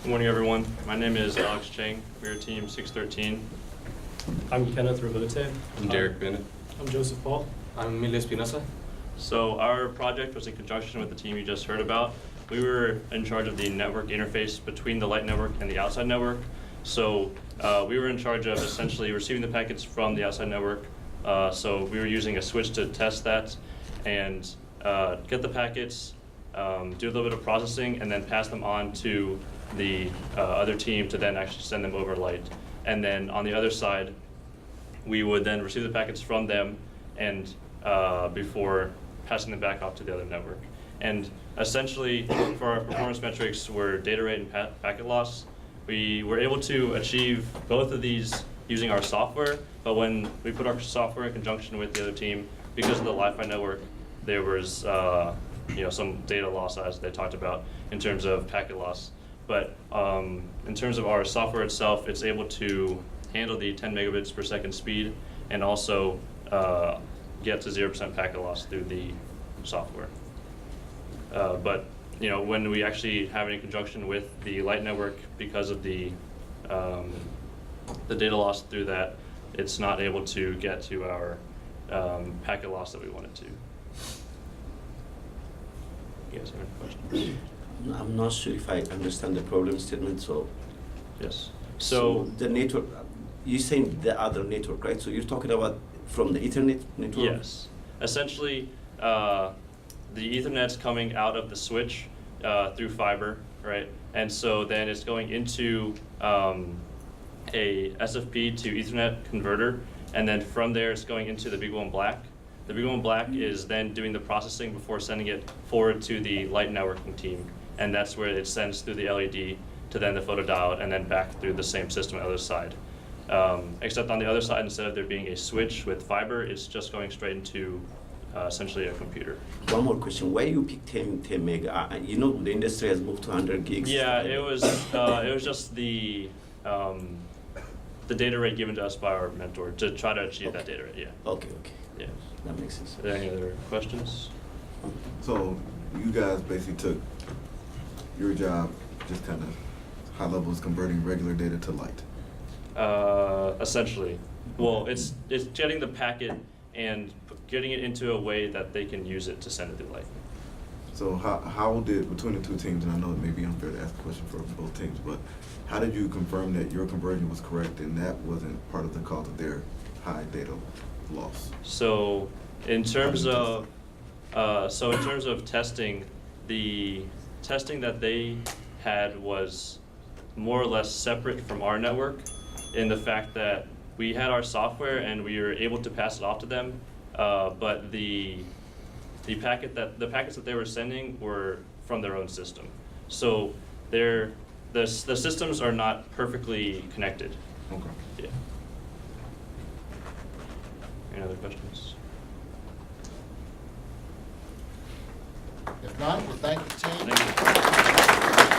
Good morning, everyone. My name is Alex Chang. We're team 613. I'm Kenneth Rabote. I'm Derek Bennett. I'm Joseph Paul. I'm Emilio Espinosa. So our project was in conjunction with the team you just heard about. We were in charge of the network interface between the light network and the outside network. So we were in charge of essentially receiving the packets from the outside network. So we were using a switch to test that and get the packets, do a little bit of processing, and then pass them on to the other team to then actually send them over light. And then on the other side, we would then receive the packets from them and before passing them back off to the other network. And essentially, for our performance metrics were data rate and packet loss. We were able to achieve both of these using our software, but when we put our software in conjunction with the other team, because of the Wi-Fi network, there was some data loss as they talked about in terms of packet loss. But in terms of our software itself, it's able to handle the 10 megabits per second speed and also get to 0% packet loss through the software. But when we actually have it in conjunction with the light network, because of the data loss through that, it's not able to get to our packet loss that we wanted to. You guys have any questions? I'm not sure if I understand the problem statement, so. Yes. So the network, you're saying the other network, right? So you're talking about from the Ethernet network? Yes. Essentially, the Ethernet's coming out of the switch through fiber, right? And so then it's going into a SFP to Ethernet converter, and then from there it's going into the big one black. The big one black is then doing the processing before sending it forward to the light networking team, and that's where it sends through the LED to then the photodiode and then back through the same system on the other side. Except on the other side, instead of there being a switch with fiber, it's just going straight into essentially a computer. One more question. Why you pick 10 mega? The industry has moved to 100 gigs. Yeah, it was just the data rate given to us by our mentor to try to achieve that data rate. Yeah. Okay. Yeah. That makes sense. Are there any other questions? So you guys basically took your job, just kind of high levels converting regular data to light. Essentially. Well, it's getting the packet and getting it into a way that they can use it to send it through light. So how did, between the two teams, and I know it may be unfair to ask a question for both teams, but how did you confirm that your conversion was correct and that wasn't part of the cause of their high data loss? So in terms of testing, the testing that they had was more or less separate from our network in the fact that we had our software and we were able to pass it off to them, but the packets that they were sending were from their own system. So the systems are not perfectly connected. Okay. Yeah. Any other questions? If not, we'll thank the team. Thank you.